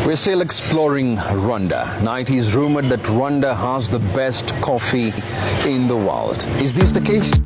We're still exploring Rwanda. Now it is rumored that Rwanda has the best coffee in the world. Is this the case?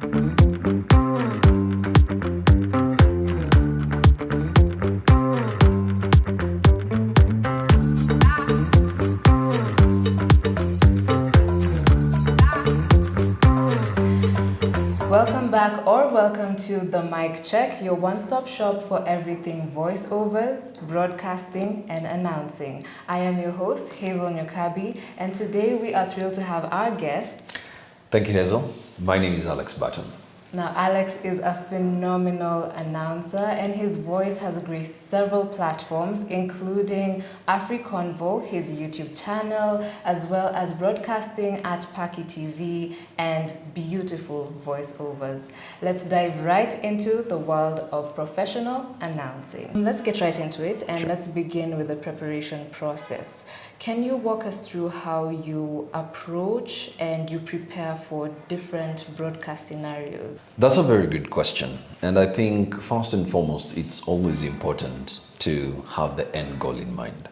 Welcome back or welcome to The Mic Check, your one-stop shop for everything voiceovers, broadcasting and announcing. I am your host, Hazel Nyokabi, and today we are thrilled to have our guests. Thank you, Hazel. My name is Alex Burton. Now, Alex is a phenomenal announcer and his voice has graced several platforms, including AfriConvo, his YouTube channel, as well as broadcasting at Parkie TV and beautiful voiceovers. Let's dive right into the world of professional announcing. Let's get right into it and Let's begin with the preparation process. Can you walk us through how you approach and you prepare for different broadcast scenarios? That's a very good question. And I think first and foremost, it's always important to have the end goal in mind.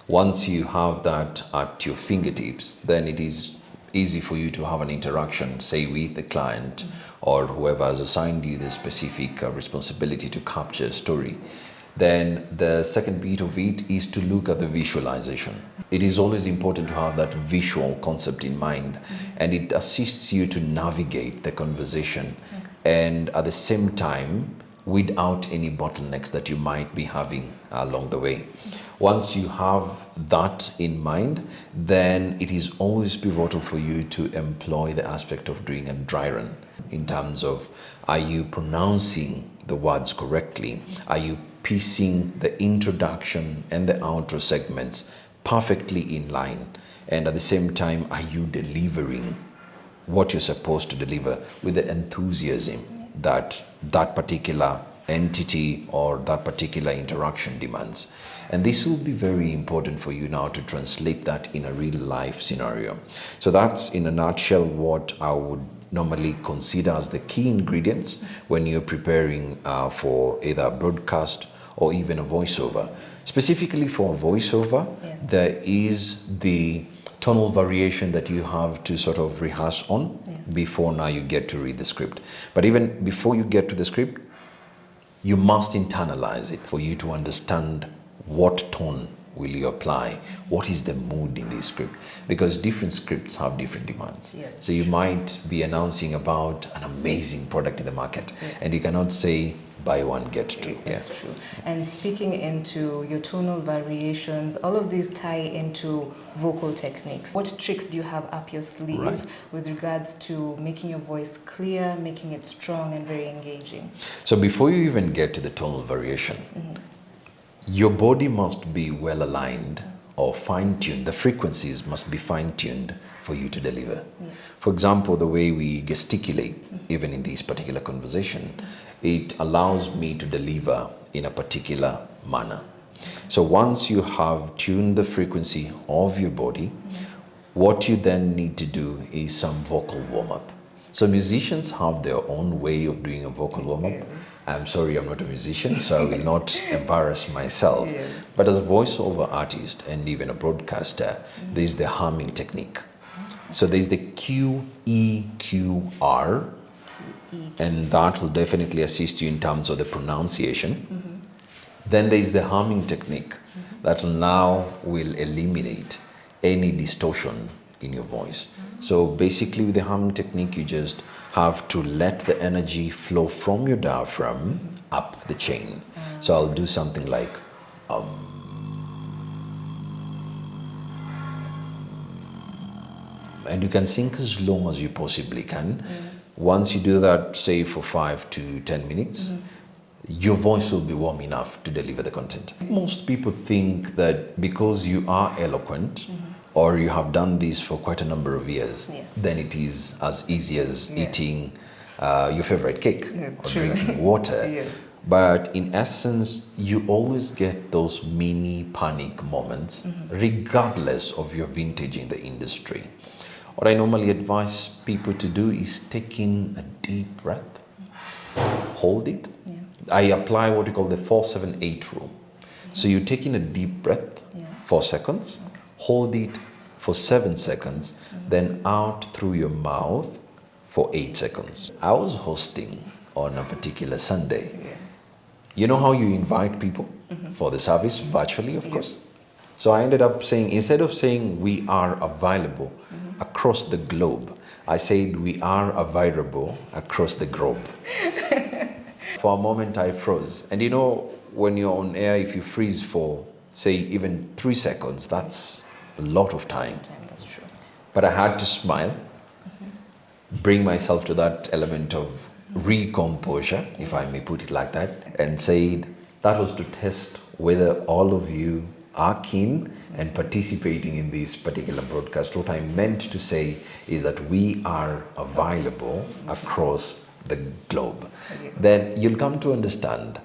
Once you have that at your fingertips, then it is easy for you to have an interaction, say with the client or whoever has assigned you the specific responsibility to capture a story. Then the second bit of it is to look at the visualization. It is always important to have that visual concept in mind, and it assists you to navigate the conversation and at the same time without any bottlenecks that you might be having along the way. Once you have that in mind, then it is always pivotal for you to employ the aspect of doing a dry run in terms of, are you pronouncing the words correctly? Are you piecing the introduction and the outro segments perfectly in line? And at the same time, are you delivering what you're supposed to deliver with the enthusiasm that that particular entity or that particular interaction demands? And this will be very important for you now to translate that in a real life scenario. So that's in a nutshell what I would normally consider as the key ingredients when you're preparing for either a broadcast or even a voiceover. Specifically for a voiceover, there is the tonal variation that you have to sort of rehearse on before now you get to read the script. But even before you get to the script, you must internalize it for you to understand what tone will you apply, what is the mood in this script, because different scripts have different demands. So you might be announcing about an amazing product in the market and you cannot say buy one get two. That's true. And speaking into your tonal variations, all of these tie into vocal techniques. What tricks do you have up your sleeve with regards to making your voice clear, making it strong and very engaging? So before you even get to the tonal variation, your body must be well aligned or fine-tuned. The frequencies must be fine-tuned for you to deliver. For example, the way we gesticulate, even in this particular conversation, it allows me to deliver in a particular manner. So once you have tuned the frequency of your body, what you then need to do is some vocal warm-up. So musicians have their own way of doing a vocal warm-up. I'm sorry, I'm not a musician, so I will not embarrass myself. But as a voiceover artist and even a broadcaster, there's the humming technique. So there's the QEQR, and that will definitely assist you in terms of the pronunciation. Then there's the humming technique that now will eliminate any distortion in your voice. So basically with the humming technique, you just have to let the energy flow from your diaphragm up the chain. So I'll do something like and you can sing as long as you possibly can. Once you do that, say for 5 to 10 minutes, your voice will be warm enough to deliver the content. Most people think that because you are eloquent or you have done this for quite a number of years, then it is as easy as eating your favorite cake or drinking water. But in essence, you always get those mini panic moments, regardless of your vintage in the industry. What I normally advise people to do is taking a deep breath, hold it. I apply what we call the 4-7-8 rule. So you're taking a deep breath 4 seconds, hold it for 7 seconds, then out through your mouth for 8 seconds. I was hosting on a particular Sunday. You know how you invite people for the service virtually, of course? So I ended up saying, instead of saying we are available across the globe, I said we are available across the globe. For a moment I froze. And you know, when you're on air, if you freeze for, say, even 3 seconds, that's a lot of time. That's true. But I had to smile, bring myself to that element of recomposure, if I may put it like that, and said that was to test whether all of you are keen and participating in this particular broadcast. What I meant to say is that we are available across the globe. Then you'll come to understand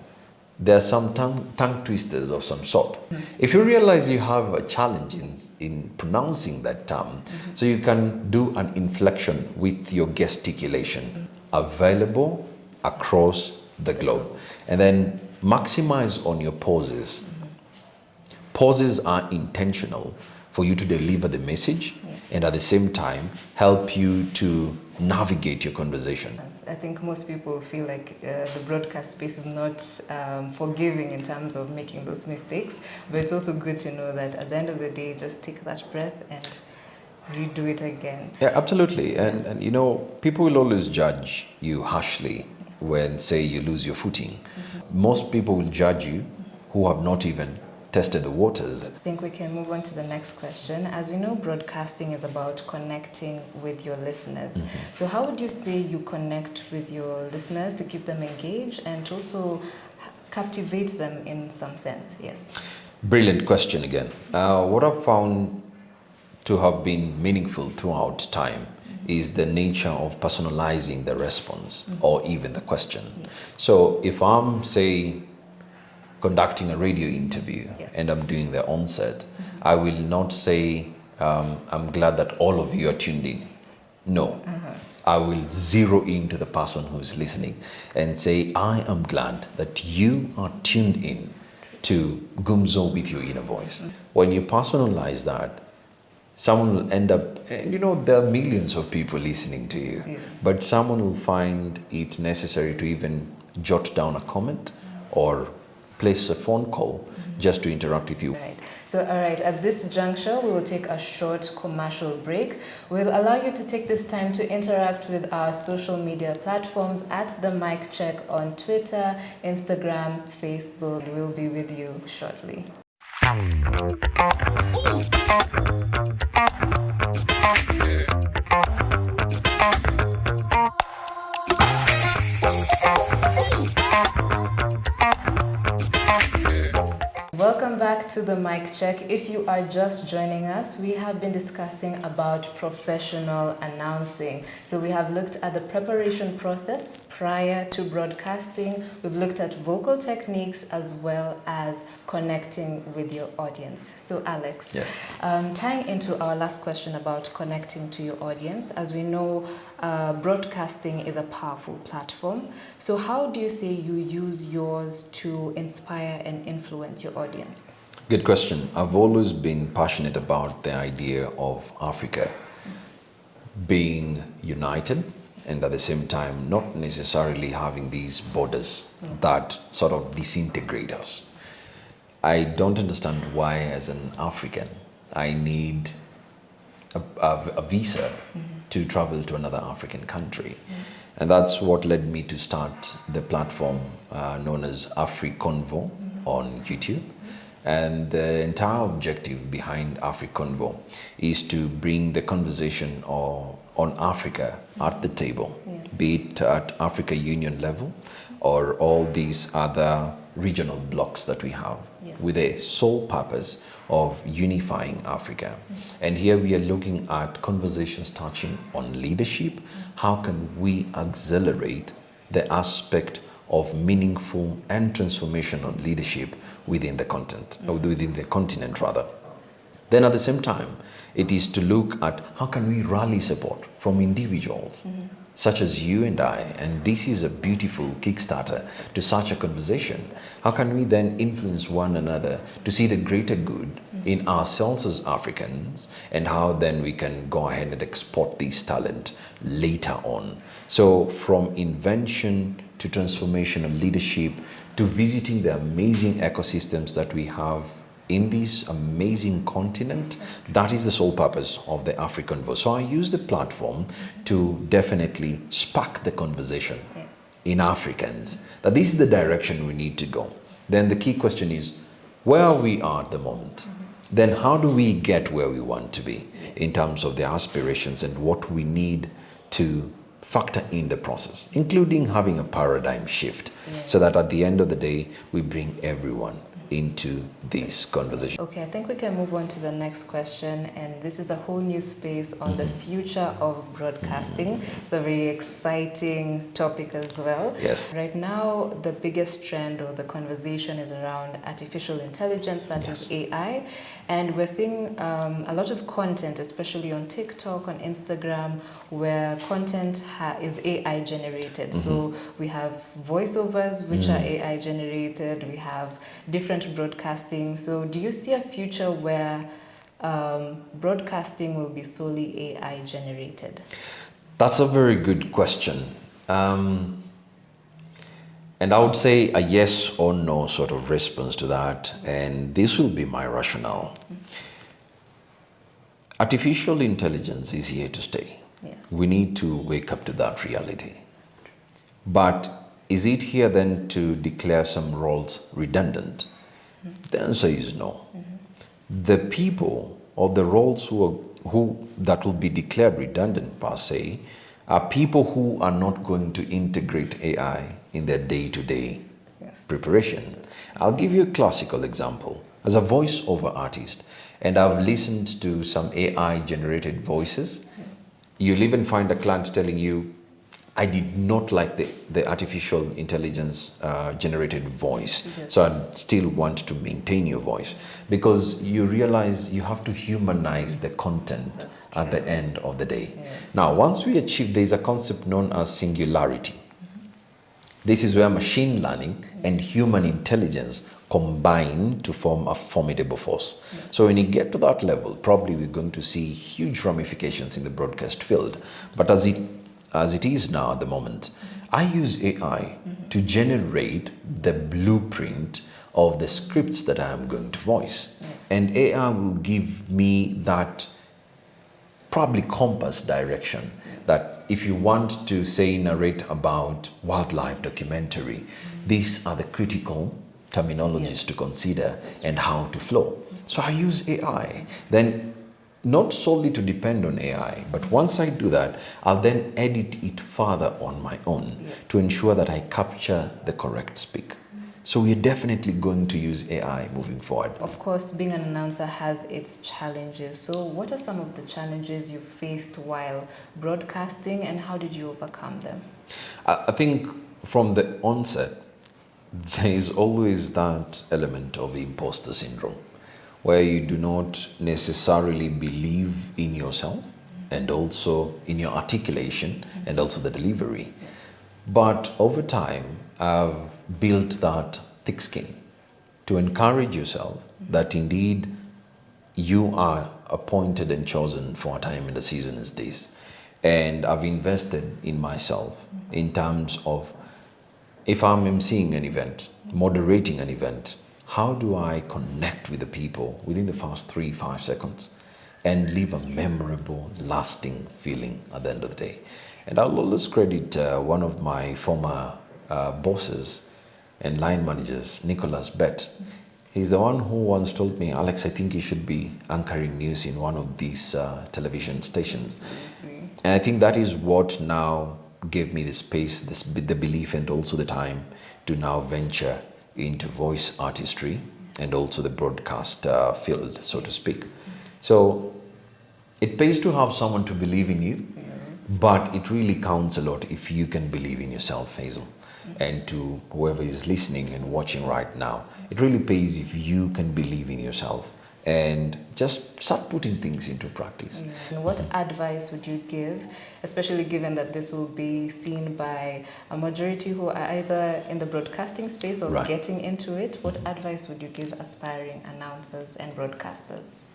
there are some tongue twisters of some sort. If you realize you have a challenge in pronouncing that term, so you can do an inflection with your gesticulation. Available across the globe. And then maximize on your pauses. Pauses are intentional for you to deliver the message and at the same time help you to navigate your conversation. I think most people feel like the broadcast space is not forgiving in terms of making those mistakes, but it's also good to know that at the end of the day, just take that breath and redo it again. Yeah, absolutely. And you know, people will always judge you harshly when, say, you lose your footing. Most people will judge you who have not even tested the waters. I think we can move on to the next question. As we know, broadcasting is about connecting with your listeners. So how would you say you connect with your listeners to keep them engaged and to also captivate them in some sense? Yes. Brilliant question again. What I've found to have been meaningful throughout time is the nature of personalizing the response or even the question. So if I'm, say, conducting a radio interview and I'm doing the onset, I will not say, I'm glad that all of you are tuned in. No. I will zero into the person who's listening and say, I am glad that you are tuned in to Gumzo with your inner voice. When you personalize that, someone will end up, and you know, there are millions of people listening to you, but someone will find it necessary to even jot down a comment or place a phone call just to interact with you. Right. So, all right, at this juncture, we will take a short commercial break. We'll allow you to take this time to interact with our social media platforms at The Mic Check on Twitter, Instagram, Facebook. We'll be with you shortly. Welcome back to The Mic Check. If you are just joining us, we have been discussing about professional announcing. So we have looked at the preparation process prior to broadcasting. We've looked at vocal techniques as well as connecting with your audience. So Alex, tying into our last question about connecting to your audience, as we know, broadcasting is a powerful platform. So how do you say you use yours to inspire and influence your audience? Good question. I've always been passionate about the idea of Africa being united and at the same time not necessarily having these borders that sort of disintegrate us. I don't understand why, as an African, I need a visa to travel to another African country. And that's what led me to start the platform known as AfriConvo on YouTube. And the entire objective behind AfriConvo is to bring the conversation on Africa at the table, be it at Africa Union level or all these other regional blocks that we have, with a sole purpose of unifying Africa. And here we are looking at conversations touching on leadership. How can we accelerate the aspect of meaningful and transformational leadership within the continent rather. Then at the same time, it is to look at how can we rally support from individuals such as you and I, and this is a beautiful Kickstarter to such a conversation. How can we then influence one another to see the greater good in ourselves as Africans, and how then we can go ahead and export this talent later on. So from invention to transformational leadership to visiting the amazing ecosystems that we have in this amazing continent, that is the sole purpose of the AfriConvo. So I use the platform to definitely spark the conversation in Africans, that this is the direction we need to go. Then the key question is, where we are at the moment, then how do we get where we want to be in terms of the aspirations and what we need to factor in the process, including having a paradigm shift, so that at the end of the day, we bring everyone into this conversation. Okay, I think we can move on to the next question, and this is a whole new space on the future of broadcasting. It's a very exciting topic as well. Yes. Right now, the biggest trend or the conversation is around artificial intelligence, that is AI, and we're seeing a lot of content, especially on TikTok, on Instagram, where content is AI generated. So we have voiceovers, which are AI generated. We have different broadcasting. So do you see a future where broadcasting will be solely AI generated? That's a very good question. And I would say a yes or no sort of response to that. And this will be my rationale. Artificial intelligence is here to stay. Yes. We need to wake up to that reality. But is it here then to declare some roles redundant? The answer is no. The people or the roles who that will be declared redundant per se are people who are not going to integrate AI in their day-to-day preparation. I'll give you a classical example. As a voice-over artist, and I've listened to some AI-generated voices, you'll even find a client telling you, I did not like the artificial intelligence generated voice. So I still want to maintain your voice, because you realize you have to humanize the content at the end of the day. Now, once we achieve, there's a concept known as singularity. This is where machine learning and human intelligence combine to form a formidable force. So when you get to that level, probably we're going to see huge ramifications in the broadcast field. But as it is now at the moment, I use AI to generate the blueprint of the scripts that I am going to voice. And AI will give me that probably compass direction that if you want to say narrate about wildlife documentary, these are the critical terminologies to consider and how to flow. So I use AI. Then not solely to depend on AI, but once I do that, I'll then edit it further on my own to ensure that I capture the correct speak. So we're definitely going to use AI moving forward. Of course, being an announcer has its challenges. So what are some of the challenges you faced while broadcasting, and how did you overcome them? I think from the onset, there is always that element of imposter syndrome, where you do not necessarily believe in yourself and also in your articulation and also the delivery. But over time, I've built that thick skin to encourage yourself that indeed you are appointed and chosen for a time in the season as this. And I've invested in myself in terms of, if I'm emceeing an event, moderating an event, how do I connect with the people within the first 3-5 seconds and leave a memorable, lasting feeling at the end of the day? And I'll always credit one of my former bosses and line managers, Nicholas Bett. He's the one who once told me, Alex, I think you should be anchoring news in one of these television stations. And I think that is what now gave me the space, the belief, and also the time to now venture into voice artistry and also the broadcast field, so to speak. So it pays to have someone to believe in you, but it really counts a lot if you can believe in yourself, Hazel. And to whoever is listening and watching right now, it really pays if you can believe in yourself and just start putting things into practice. And what advice would you give, especially given that this will be seen by a majority who are either in the broadcasting space or Right. getting into it? What advice would you give aspiring announcers and broadcasters?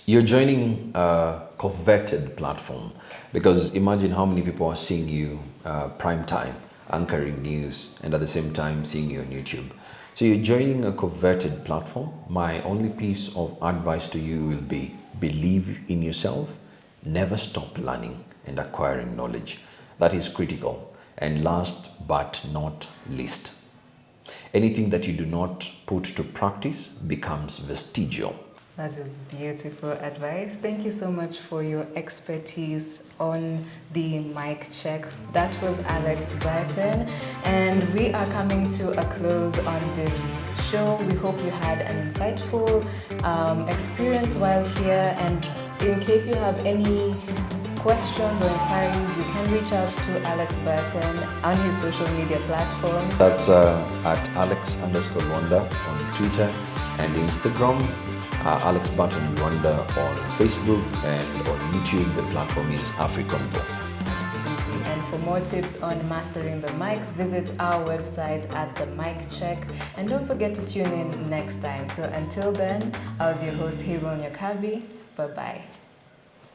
You're joining a coveted platform, because imagine how many people are seeing you prime time, anchoring news, and at the same time seeing you on YouTube. So you're joining a coveted platform. My only piece of advice to you will be believe in yourself, never stop learning and acquiring knowledge. That is critical. And last but not least, anything that you do not put to practice becomes vestigial. That is beautiful advice. Thank you so much for your expertise on the mic check. That was Alex Burton, and we are coming to a close on this show. We hope you had an insightful experience while here, and in case you have any questions or inquiries, you can reach out to Alex Burton on his social media platforms. That's at Alex_Lwanda on Twitter and Instagram. Alex Burton Rwanda on Facebook, and on YouTube the platform is AfriConvo. Absolutely. And for more tips on mastering the mic, visit our website at the Mic Check, and don't forget to tune in next time. So until then, I was your host Hazel Nyokabi. Bye bye.